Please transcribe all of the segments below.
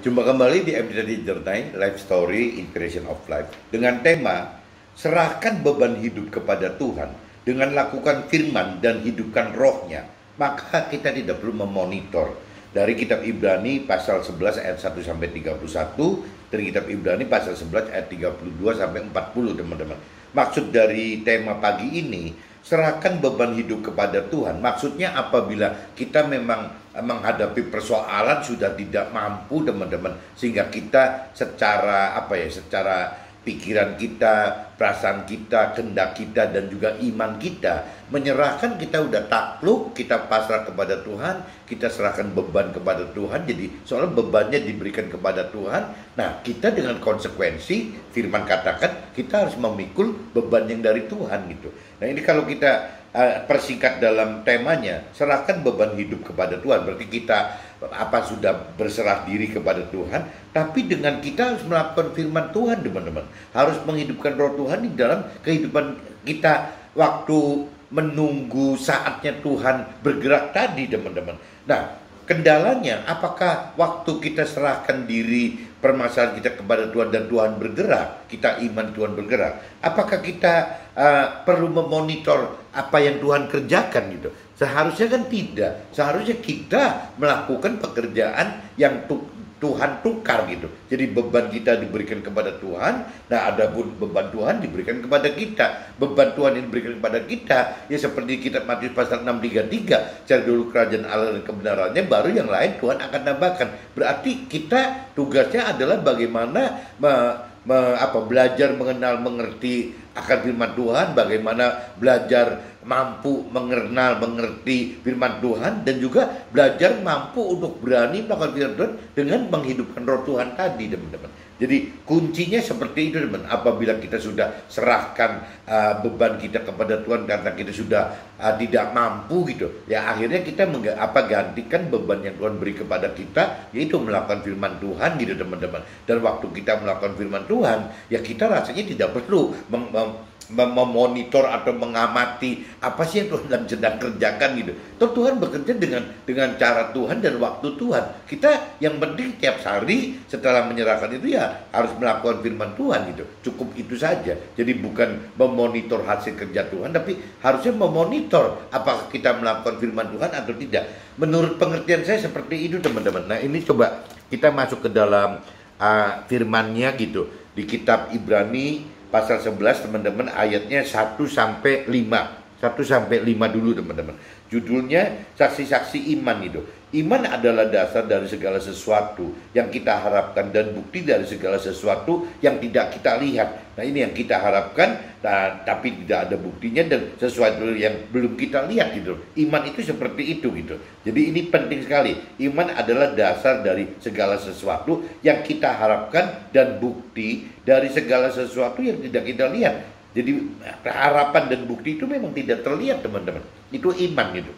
Jumpa kembali di episode Journey Life Story Inspiration of Life dengan tema serahkan beban hidup kepada Tuhan dengan lakukan firman dan hidupkan rohnya, maka kita tidak perlu memonitor. Dari kitab Ibrani pasal 11 ayat 1 sampai 31, dari kitab Ibrani pasal 11 ayat 32 sampai 40, teman-teman. Maksud dari tema pagi ini, serahkan beban hidup kepada Tuhan. Maksudnya apabila kita memang menghadapi persoalan sudah tidak mampu, teman-teman, sehingga kita secara secara pikiran kita, perasaan kita, kehendak kita, dan juga iman kita menyerahkan, kita udah takluk, kita pasrah kepada Tuhan, kita serahkan beban kepada Tuhan. Jadi soalnya bebannya diberikan kepada Tuhan. Nah, kita dengan konsekuensi firman katakan kita harus memikul beban yang dari Tuhan gitu. Nah, ini kalau kita persingkat dalam temanya, serahkan beban hidup kepada Tuhan. Berarti kita sudah berserah diri kepada Tuhan, tapi dengan kita harus melakukan firman Tuhan, teman-teman. Harus menghidupkan roh Tuhan di dalam kehidupan kita waktu menunggu saatnya Tuhan bergerak tadi, teman-teman. Nah, kendalanya apakah waktu kita serahkan diri permasalahan kita kepada Tuhan dan Tuhan bergerak, kita iman Tuhan bergerak, apakah kita perlu memonitor apa yang Tuhan kerjakan gitu? Seharusnya kan tidak. Seharusnya kita melakukan pekerjaan yang Tuhan tukar gitu. Jadi beban kita diberikan kepada Tuhan. Nah, adapun beban Tuhan diberikan kepada kita. Beban Tuhan yang diberikan kepada kita, ya seperti kitab Matius pasal 6:33, cari dulu kerajaan Allah dan kebenarannya, baru yang lain Tuhan akan tambahkan. Berarti kita tugasnya adalah bagaimana belajar mengenal, mengerti akan firman Tuhan, bagaimana belajar mampu mengenal, mengerti firman Tuhan, dan juga belajar mampu untuk berani melakukan firman Tuhan dengan menghidupkan roh Tuhan tadi, teman-teman. Jadi kuncinya seperti itu, teman. Apabila kita sudah serahkan beban kita kepada Tuhan karena kita sudah tidak mampu gitu, ya akhirnya kita gantikan beban yang Tuhan beri kepada kita, yaitu melakukan firman Tuhan gitu, teman-teman. Dan waktu kita melakukan firman Tuhan, ya kita rasanya tidak perlu memonitor atau mengamati apa sih yang Tuhan sedang kerjakan gitu. Tuhan bekerja dengan cara Tuhan dan waktu Tuhan. Kita yang penting tiap hari setelah menyerahkan itu ya harus melakukan firman Tuhan gitu. Cukup itu saja. Jadi bukan memonitor hasil kerja Tuhan, tapi harusnya memonitor apakah kita melakukan firman Tuhan atau tidak. Menurut pengertian saya seperti itu, teman-teman. Nah, ini coba kita masuk ke dalam firman-Nya gitu. Di kitab Ibrani pasal 11, teman-teman, ayatnya 1 sampai 5. 1 sampai 5 dulu, teman-teman. Judulnya saksi-saksi iman itu. Iman adalah dasar dari segala sesuatu yang kita harapkan dan bukti dari segala sesuatu yang tidak kita lihat. Nah, ini yang kita harapkan, tapi tidak ada buktinya, dan sesuatu yang belum kita lihat gitu. Iman itu seperti itu gitu. Jadi ini penting sekali. Iman adalah dasar dari segala sesuatu yang kita harapkan dan bukti dari segala sesuatu yang tidak kita lihat. Jadi harapan dan bukti itu memang tidak terlihat, teman-teman. Itu iman gitu.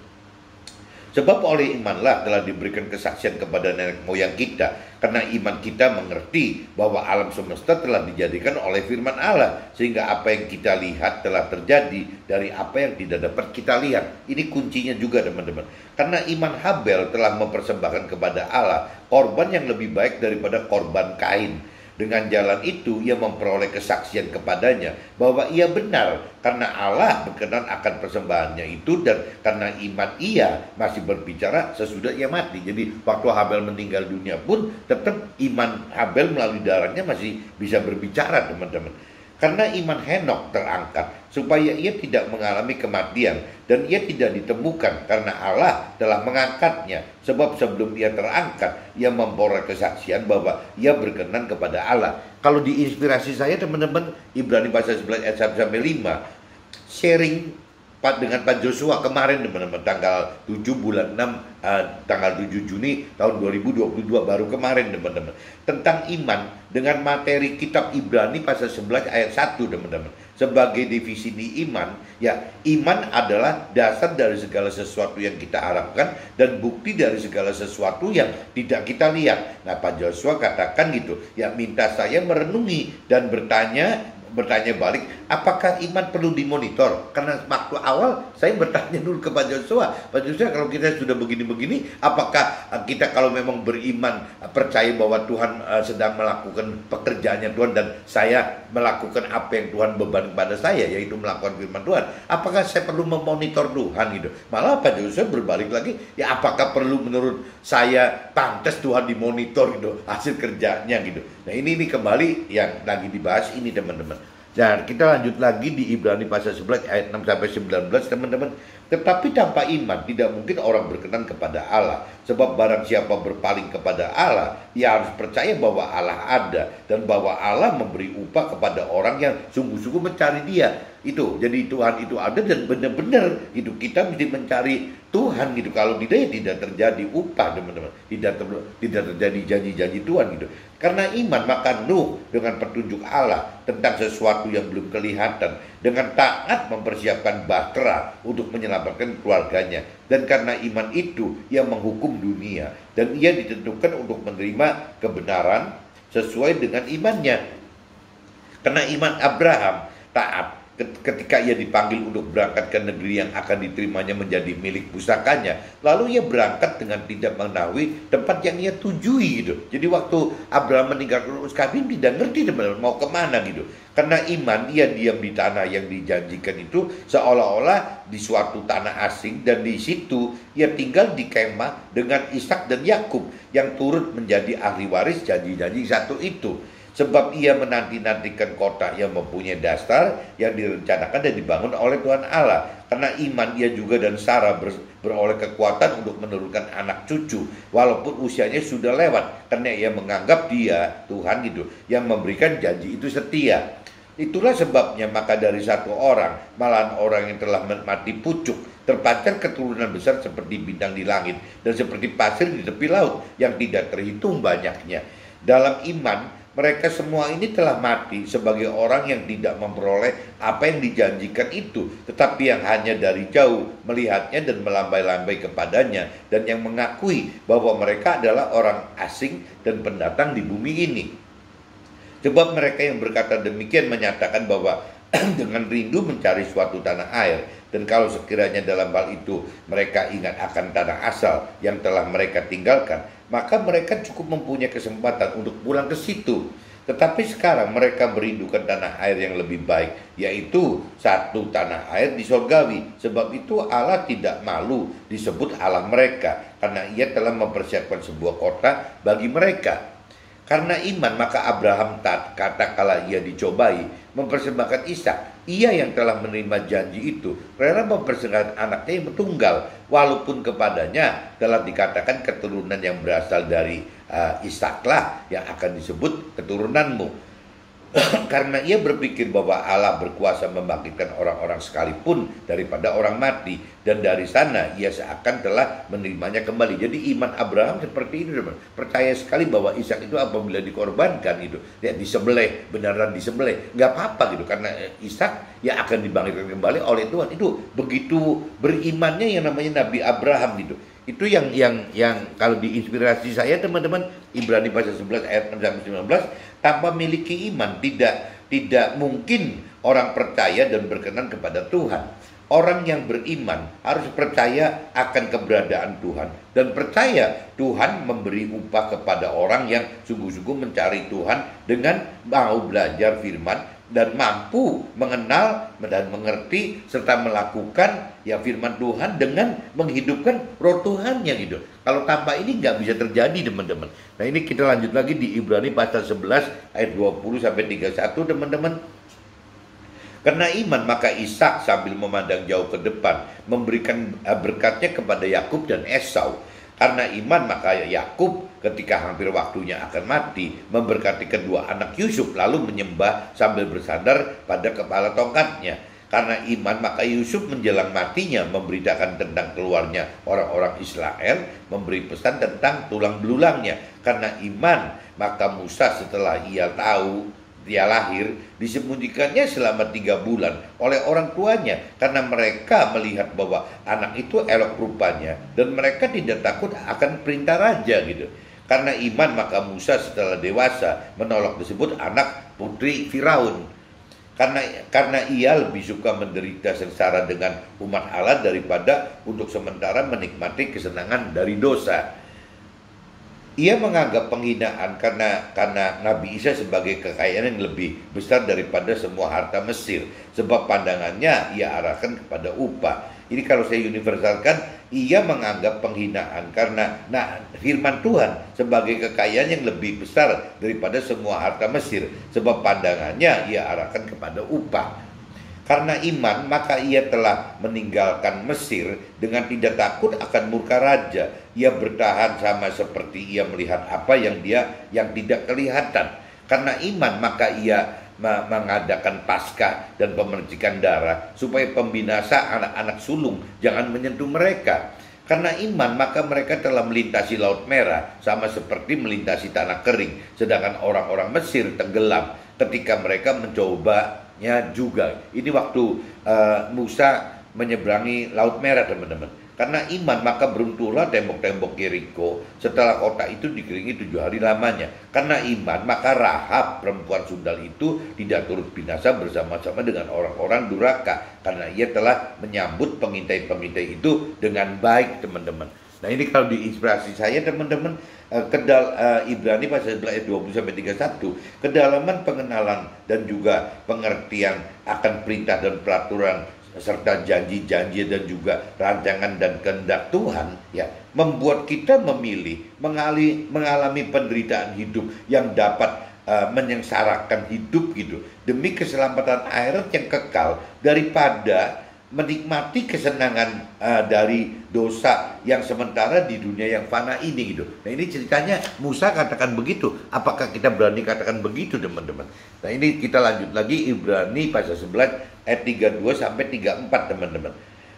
Sebab oleh imanlah telah diberikan kesaksian kepada nenek moyang kita. Karena iman kita mengerti bahwa alam semesta telah dijadikan oleh firman Allah. Sehingga apa yang kita lihat telah terjadi dari apa yang tidak dapat kita lihat. Ini kuncinya juga, teman-teman. Karena iman Habel telah mempersembahkan kepada Allah korban yang lebih baik daripada korban Kain. Dengan jalan itu ia memperoleh kesaksian kepadanya bahwa ia benar karena Allah berkenan akan persembahannya itu, dan karena iman ia masih berbicara sesudah ia mati. Jadi waktu Habel meninggal dunia pun tetap iman Habel melalui darahnya masih bisa berbicara, teman-teman. Karena iman Henok terangkat supaya ia tidak mengalami kematian, dan ia tidak ditemukan karena Allah telah mengangkatnya. Sebab sebelum ia terangkat, ia memperoleh kesaksian bahwa ia berkenan kepada Allah. Kalau diinspirasi saya, teman-teman, Ibrani pasal 11 ayat 1 sampai 5, sharing dengan Pak Joshua kemarin, teman-teman, tanggal 7 bulan 6, tanggal 7 Juni tahun 2022, baru kemarin, teman-teman, tentang iman dengan materi kitab Ibrani pasal 11 ayat 1, teman-teman. Sebagai definisi iman, ya iman adalah dasar dari segala sesuatu yang kita harapkan dan bukti dari segala sesuatu yang tidak kita lihat. Nah, Pak Joshua katakan gitu, ya minta saya merenungi dan bertanya balik, apakah iman perlu dimonitor? Karena waktu awal saya bertanya dulu ke Pak Joshua, Pak Joshua, kalau kita sudah begini-begini, apakah kita kalau memang beriman, percaya bahwa Tuhan sedang melakukan pekerjaannya Tuhan dan saya melakukan apa yang Tuhan beban kepada saya, yaitu melakukan firman Tuhan, apakah saya perlu memonitor Tuhan gitu? Malah Pak Joshua berbalik lagi, ya apakah perlu menurut saya pantas Tuhan dimonitor gitu, hasil kerjanya gitu. Nah ini kembali yang lagi dibahas ini teman-teman. Dan kita lanjut lagi di Ibrani pasal 11 ayat 6 sampai 19 teman-teman. Tetapi tanpa iman tidak mungkin orang berkenan kepada Allah. Sebab barang siapa berpaling kepada Allah, ia harus percaya bahwa Allah ada dan bahwa Allah memberi upah kepada orang yang sungguh-sungguh mencari Dia. Itu, jadi Tuhan itu ada dan benar-benar itu kita mesti mencari Tuhan gitu. Kalau tidak ya tidak terjadi upah teman-teman. Tidak terjadi janji-janji Tuhan gitu. Karena iman maka Nuh dengan petunjuk Allah tentang sesuatu yang belum kelihatan, dengan taat mempersiapkan bahtera untuk menyelamatkan keluarganya. Dan karena iman itu ia menghukum dunia dan ia ditentukan untuk menerima kebenaran sesuai dengan imannya. Karena iman Abraham taat ketika ia dipanggil untuk berangkat ke negeri yang akan diterimanya menjadi milik pusakanya, lalu ia berangkat dengan tidak mengetahui tempat yang ia tujui gitu. Jadi waktu Abraham meninggalkan Ur Kasdim tidak ngerti teman-teman mau kemana gitu. Karena iman ia diam di tanah yang dijanjikan itu seolah-olah di suatu tanah asing, dan di situ ia tinggal di kemah dengan Ishak dan Yakub yang turut menjadi ahli waris janji-janji satu itu. Sebab ia menanti-nantikan kota yang mempunyai dasar yang direncanakan dan dibangun oleh Tuhan Allah. Karena iman ia juga dan Sarah beroleh kekuatan untuk menurunkan anak cucu walaupun usianya sudah lewat. Karena ia menganggap Dia, Tuhan itu, yang memberikan janji itu setia. Itulah sebabnya maka dari satu orang, malahan orang yang telah mati pucuk, terpancar keturunan besar seperti bintang di langit dan seperti pasir di tepi laut yang tidak terhitung banyaknya. Dalam iman mereka semua ini telah mati sebagai orang yang tidak memperoleh apa yang dijanjikan itu, tetapi yang hanya dari jauh melihatnya dan melambai-lambai kepadanya, dan yang mengakui bahwa mereka adalah orang asing dan pendatang di bumi ini. Sebab mereka yang berkata demikian menyatakan bahwa dengan rindu mencari suatu tanah air, dan kalau sekiranya dalam hal itu mereka ingat akan tanah asal yang telah mereka tinggalkan, maka mereka cukup mempunyai kesempatan untuk pulang ke situ. Tetapi sekarang mereka merindukan tanah air yang lebih baik, yaitu satu tanah air di sorgawi. Sebab itu Allah tidak malu disebut Allah mereka, karena ia telah mempersiapkan sebuah kota bagi mereka. Karena iman maka Abraham kata kala ia dicobai mempersembahkan Ishak, ia yang telah menerima janji itu rela mempersembahkan anaknya yang tunggal, walaupun kepadanya telah dikatakan keturunan yang berasal dari Ishaklah yang akan disebut keturunanmu. Karena ia berpikir bahwa Allah berkuasa membangkitkan orang-orang sekalipun daripada orang mati, dan dari sana ia seakan telah menerimanya kembali. Jadi iman Abraham seperti itu, teman. Percaya sekali bahwa Ishak itu apabila dikorbankan itu, ya disembelih, beneran disembelih, nggak apa-apa gitu, karena Ishak ya akan dibangkitkan kembali oleh Tuhan. Itu begitu berimannya yang namanya Nabi Abraham gitu. Itu yang kalau diinspirasi saya teman-teman, Ibrani pasal 11 ayat 6 sampai 19, tanpa memiliki iman tidak mungkin orang percaya dan berkenan kepada Tuhan. Orang yang beriman harus percaya akan keberadaan Tuhan dan percaya Tuhan memberi upah kepada orang yang sungguh-sungguh mencari Tuhan dengan mau belajar firman dan mampu mengenal dan mengerti serta melakukan ya firman Tuhan dengan menghidupkan roh Tuhannya gitu. Kalau tanpa ini nggak bisa terjadi teman-teman. Nah ini kita lanjut lagi di Ibrani pasal 11 ayat 20 sampai 31 teman-teman. Karena iman maka Ishak sambil memandang jauh ke depan memberikan berkatnya kepada Yakub dan Esau. Karena iman maka Yakub ketika hampir waktunya akan mati memberkati kedua anak Yusuf, lalu menyembah sambil bersandar pada kepala tongkatnya. Karena iman maka Yusuf menjelang matinya memberitakan tentang keluarnya orang-orang Israel, memberi pesan tentang tulang belulangnya. Karena iman maka Musa setelah ia tahu dia lahir, disembunyikannya selama 3 bulan oleh orang tuanya, karena mereka melihat bahwa anak itu elok rupanya dan mereka tidak takut akan perintah raja gitu. Karena iman maka Musa setelah dewasa menolak disebut anak putri Firaun. Karena ia lebih suka menderita sengsara dengan umat Allah daripada untuk sementara menikmati kesenangan dari dosa. Ia menganggap penghinaan karena Nabi Isa sebagai kekayaan yang lebih besar daripada semua harta Mesir, sebab pandangannya ia arahkan kepada upah. Ini kalau saya universalkan, ia menganggap penghinaan karena firman Tuhan sebagai kekayaan yang lebih besar daripada semua harta Mesir, sebab pandangannya ia arahkan kepada upah. Karena iman, maka ia telah meninggalkan Mesir dengan tidak takut akan murka raja. Ia bertahan sama seperti ia melihat apa yang tidak kelihatan. Karena iman, maka ia mengadakan Paskah dan pemercikan darah supaya pembinasa anak-anak sulung jangan menyentuh mereka. Karena iman, maka mereka telah melintasi Laut Merah sama seperti melintasi tanah kering, sedangkan orang-orang Mesir tenggelam ketika mereka mencobanya juga. Ini waktu Musa menyeberangi Laut Merah, teman-teman. Karena iman, maka beruntuhlah tembok-tembok Yeriko setelah kota itu dikelilingi 7 hari lamanya. Karena iman, maka Rahab perempuan sundal itu tidak turut binasa bersama-sama dengan orang-orang durhaka, karena ia telah menyambut pengintai-pengintai itu dengan baik, teman-teman. Nah, ini kalau diinspirasi saya, teman-teman, Ibrani pasal 11 ayat 20-31, kedalaman pengenalan dan juga pengertian akan perintah dan peraturan serta janji-janji dan juga rancangan dan kehendak Tuhan, ya, membuat kita memilih mengalami penderitaan hidup yang dapat menyengsarakan hidup gitu demi keselamatan akhirat yang kekal daripada menikmati kesenangan dari dosa yang sementara di dunia yang fana ini gitu. Nah, ini ceritanya Musa katakan begitu. Apakah kita berani katakan begitu, teman-teman? Nah, ini kita lanjut lagi Ibrani pasal 11 ayat 32 sampai 34, teman-teman.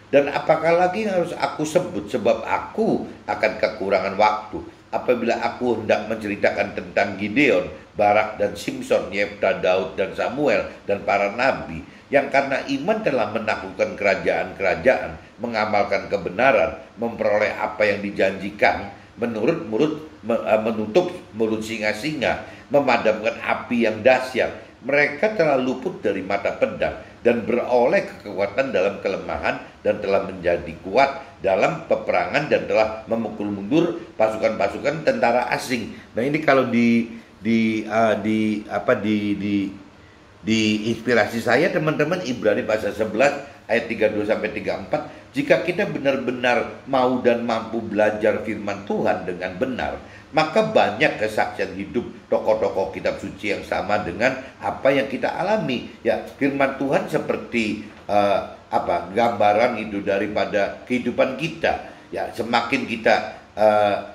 Dan apakah lagi yang harus aku sebut, sebab aku akan kekurangan waktu. Apabila aku hendak menceritakan tentang Gideon, Barak dan Simson, Yefta, Daud dan Samuel dan para nabi yang karena iman telah menaklukkan kerajaan-kerajaan, mengamalkan kebenaran, memperoleh apa yang dijanjikan, menutup mulut singa-singa, memadamkan api yang dahsyat. Mereka telah luput dari mata pedang dan beroleh kekuatan dalam kelemahan dan telah menjadi kuat dalam peperangan dan telah memukul mundur pasukan-pasukan tentara asing. Nah, ini kalau di inspirasi saya, teman-teman, Ibrani pasal 11 ayat 32 sampai 34, jika kita benar-benar mau dan mampu belajar firman Tuhan dengan benar, maka banyak kesaksian hidup tokoh-tokoh kitab suci yang sama dengan apa yang kita alami. Ya, firman Tuhan seperti gambaran itu daripada kehidupan kita. Ya, semakin kita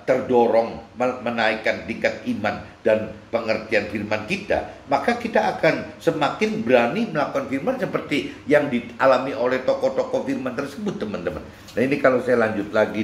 terdorong menaikkan tingkat iman dan pengertian firman kita, maka kita akan semakin berani melakukan firman seperti yang dialami oleh tokoh-tokoh firman tersebut, teman-teman. Nah, ini kalau saya lanjut lagi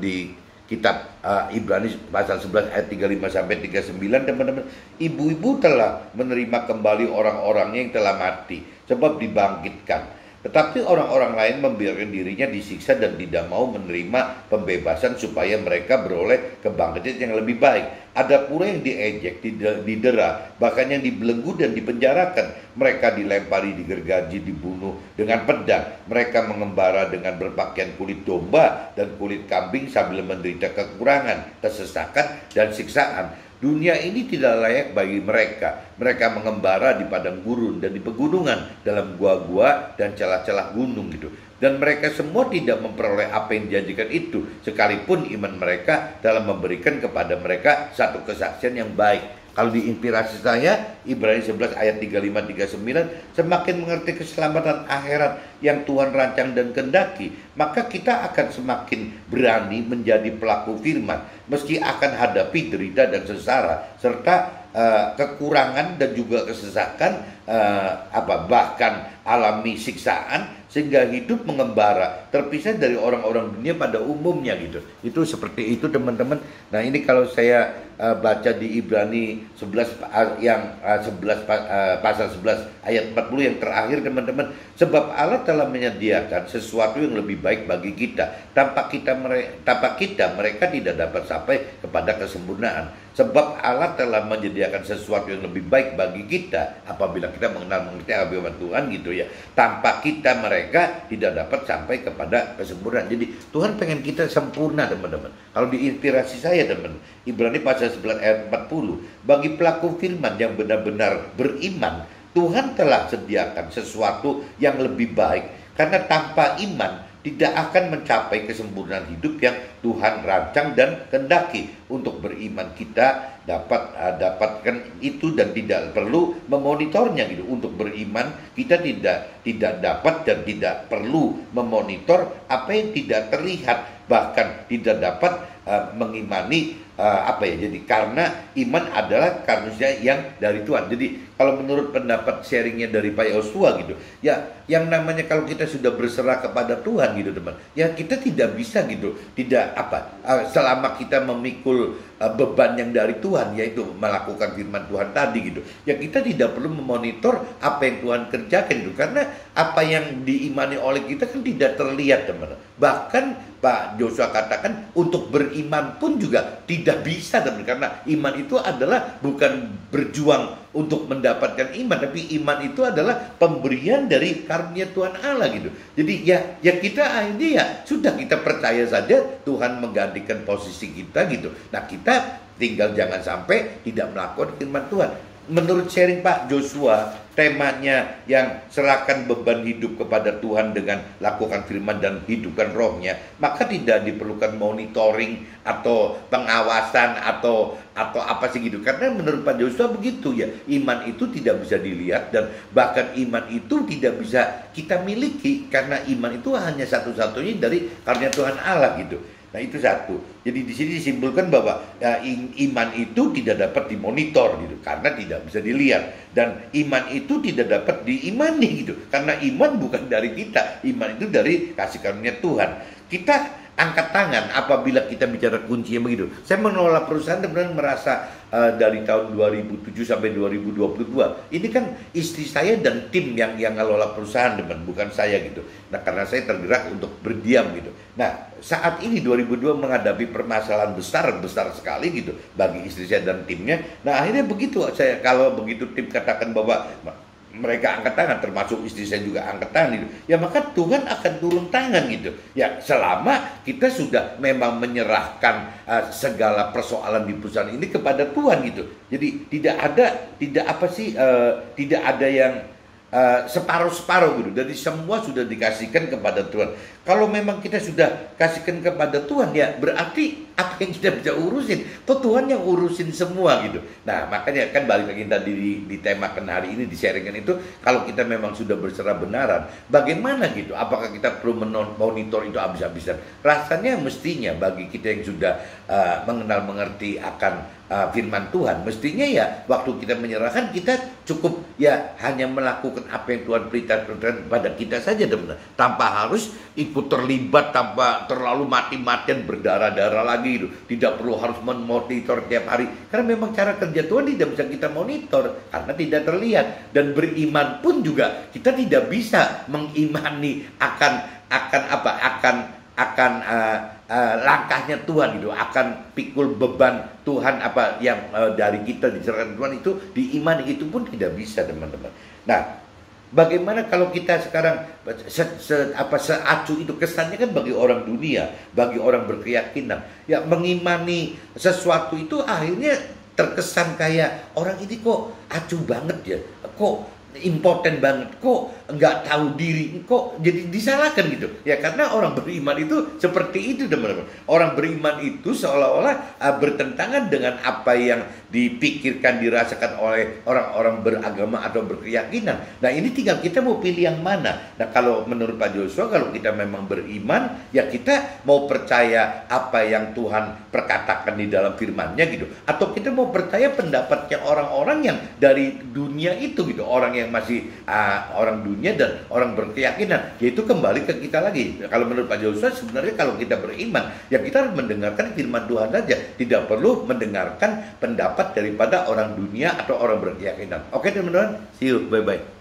di kitab Ibrani pasal 11 ayat 35 sampai 39, teman-teman. Ibu-ibu telah menerima kembali orang-orangnya yang telah mati sebab dibangkitkan. Tetapi orang-orang lain membiarkan dirinya disiksa dan tidak mau menerima pembebasan supaya mereka beroleh kebangkitan yang lebih baik. Ada pula yang diejek, didera, bahkan yang dibelenggu dan dipenjarakan. Mereka dilempari, digergaji, dibunuh dengan pedang. Mereka mengembara dengan berpakaian kulit domba dan kulit kambing sambil menderita kekurangan, kesesakan, dan siksaan. Dunia ini tidak layak bagi mereka. Mereka mengembara di padang gurun dan di pegunungan, dalam gua-gua dan celah-celah gunung gitu. Dan mereka semua tidak memperoleh apa yang dijanjikan itu, sekalipun iman mereka dalam memberikan kepada mereka satu kesaksian yang baik. Kalau diinspirasi saya, Ibrani 11 ayat 35-39, semakin mengerti keselamatan akhirat yang Tuhan rancang dan kehendaki, maka kita akan semakin berani menjadi pelaku firman, meski akan hadapi derita dan sengsara, serta kekurangan dan juga kesesakan, bahkan alami siksaan, sehingga hidup mengembara terpisah dari orang-orang dunia pada umumnya gitu. Itu seperti itu, teman-teman. Nah, ini kalau saya baca di Ibrani 11 pasal 11 ayat 40 yang terakhir, teman-teman, sebab Allah telah menyediakan sesuatu yang lebih baik bagi kita. Tanpa kita mereka tidak dapat sampai kepada kesempurnaan. Sebab Allah telah menyediakan sesuatu yang lebih baik bagi kita apabila kita mengenal mengerti firman Tuhan gitu ya. Tanpa kita mereka tidak dapat sampai kepada kesempurnaan. Jadi Tuhan pengen kita sempurna teman-teman. Kalau diinspirasi saya teman, Ibrani pasal 11 ayat 40, bagi pelaku firman yang benar-benar beriman, Tuhan telah sediakan sesuatu yang lebih baik. Karena tanpa iman tidak akan mencapai kesempurnaan hidup yang Tuhan rancang dan kehendaki. Untuk beriman kita dapatkan itu dan tidak perlu memonitornya gitu. Untuk beriman kita tidak dapat dan tidak perlu memonitor apa yang tidak terlihat, bahkan tidak dapat mengimani jadi karena iman adalah karunia yang dari Tuhan. Jadi kalau menurut pendapat sharingnya dari Pak Yosua gitu ya, yang namanya kalau kita sudah berserah kepada Tuhan gitu teman ya, kita tidak bisa gitu, tidak selama kita memikul beban yang dari Tuhan, yaitu melakukan firman Tuhan tadi gitu ya, kita tidak perlu memonitor apa yang Tuhan kerjakan gitu, karena apa yang diimani oleh kita kan tidak terlihat teman. Bahkan Pak Joshua katakan untuk beriman pun juga tidak bisa teman, karena iman itu adalah bukan berjuang untuk mendapatkan iman, tapi iman itu adalah pemberian dari karunia Tuhan Allah gitu. Jadi ya kita akhirnya ya sudah, kita percaya saja Tuhan menggantikan posisi kita gitu. Nah kita tinggal jangan sampai tidak melakukan firman Tuhan. Menurut sharing Pak Joshua, temanya yang serahkan beban hidup kepada Tuhan dengan lakukan firman dan hidupkan rohnya, maka tidak diperlukan monitoring atau pengawasan atau apa sih gitu. Karena menurut Pak Joshua begitu ya, iman itu tidak bisa dilihat dan bahkan iman itu tidak bisa kita miliki, karena iman itu hanya satu-satunya dari karunia Tuhan Allah gitu. Nah itu satu. Jadi di sini disimpulkan bahwa iman itu tidak dapat dimonitor gitu, karena tidak bisa dilihat, dan iman itu tidak dapat diimani gitu, karena iman bukan dari kita, iman itu dari kasih karunia Tuhan. Kita angkat tangan apabila kita bicara kunci yang begitu. Saya mengelola perusahaan teman-teman merasa dari tahun 2007 sampai 2022 ini kan istri saya dan tim yang ngelola perusahaan teman, bukan saya gitu. Nah karena saya tergerak untuk berdiam gitu. Nah saat ini 2002 menghadapi permasalahan besar sekali gitu bagi istri saya dan timnya. Nah akhirnya begitu, saya kalau begitu tim katakan bahwa mereka angkat tangan, termasuk istri saya juga angkat tangan gitu, ya maka Tuhan akan turun tangan gitu ya, selama kita sudah memang menyerahkan segala persoalan di perusahaan ini kepada Tuhan gitu. Jadi tidak ada yang separuh-separuh gitu. Jadi semua sudah dikasihkan kepada Tuhan. Kalau memang kita sudah kasihkan kepada Tuhan, ya berarti apa yang kita bisa urusin, toh Tuhan yang urusin semua gitu. Nah makanya kan balik lagi tadi ditemakan hari ini, di sharingan itu, kalau kita memang sudah berserah benaran, bagaimana gitu? Apakah kita perlu monitor itu habis-habisan? Rasanya mestinya bagi kita yang sudah mengenal mengerti akan firman Tuhan, mestinya ya waktu kita menyerahkan, kita cukup ya hanya melakukan apa yang Tuhan perintahkan pada kita saja teman-teman, tanpa harus ikut terlibat, tanpa terlalu mati-matian berdarah-darah lagi gitu. Tidak perlu harus memonitor tiap hari, karena memang cara kerja Tuhan tidak bisa kita monitor karena tidak terlihat. Dan beriman pun juga kita tidak bisa mengimani akan langkahnya Tuhan gitu, akan pikul beban Tuhan apa yang dari kita diserahkan Tuhan itu diimani, itu pun tidak bisa teman-teman. Nah bagaimana kalau kita sekarang seacu itu kesannya kan bagi orang dunia, bagi orang berkeyakinan ya, mengimani sesuatu itu akhirnya terkesan kayak orang ini kok acuh banget ya, kok impoten banget, kok nggak tahu diri, kok jadi disalahkan gitu ya. Karena orang beriman itu seperti itu teman-teman. Orang beriman itu seolah-olah bertentangan dengan apa yang dipikirkan, dirasakan oleh orang-orang beragama atau berkeyakinan. Nah ini tinggal kita mau pilih yang mana. Nah kalau menurut Pak Joshua, kalau kita memang beriman, ya kita mau percaya apa yang Tuhan perkatakan di dalam firman-Nya gitu, atau kita mau percaya pendapatnya orang-orang yang dari dunia itu gitu, orang yang masih orang dunia dan orang berkeyakinan, yaitu kembali ke kita lagi. Kalau menurut Pak Joshua, sebenarnya kalau kita beriman, ya kita harus mendengarkan firman Tuhan saja, tidak perlu mendengarkan pendapat daripada orang dunia atau orang berkeyakinan. Oke teman-teman, see you, bye-bye.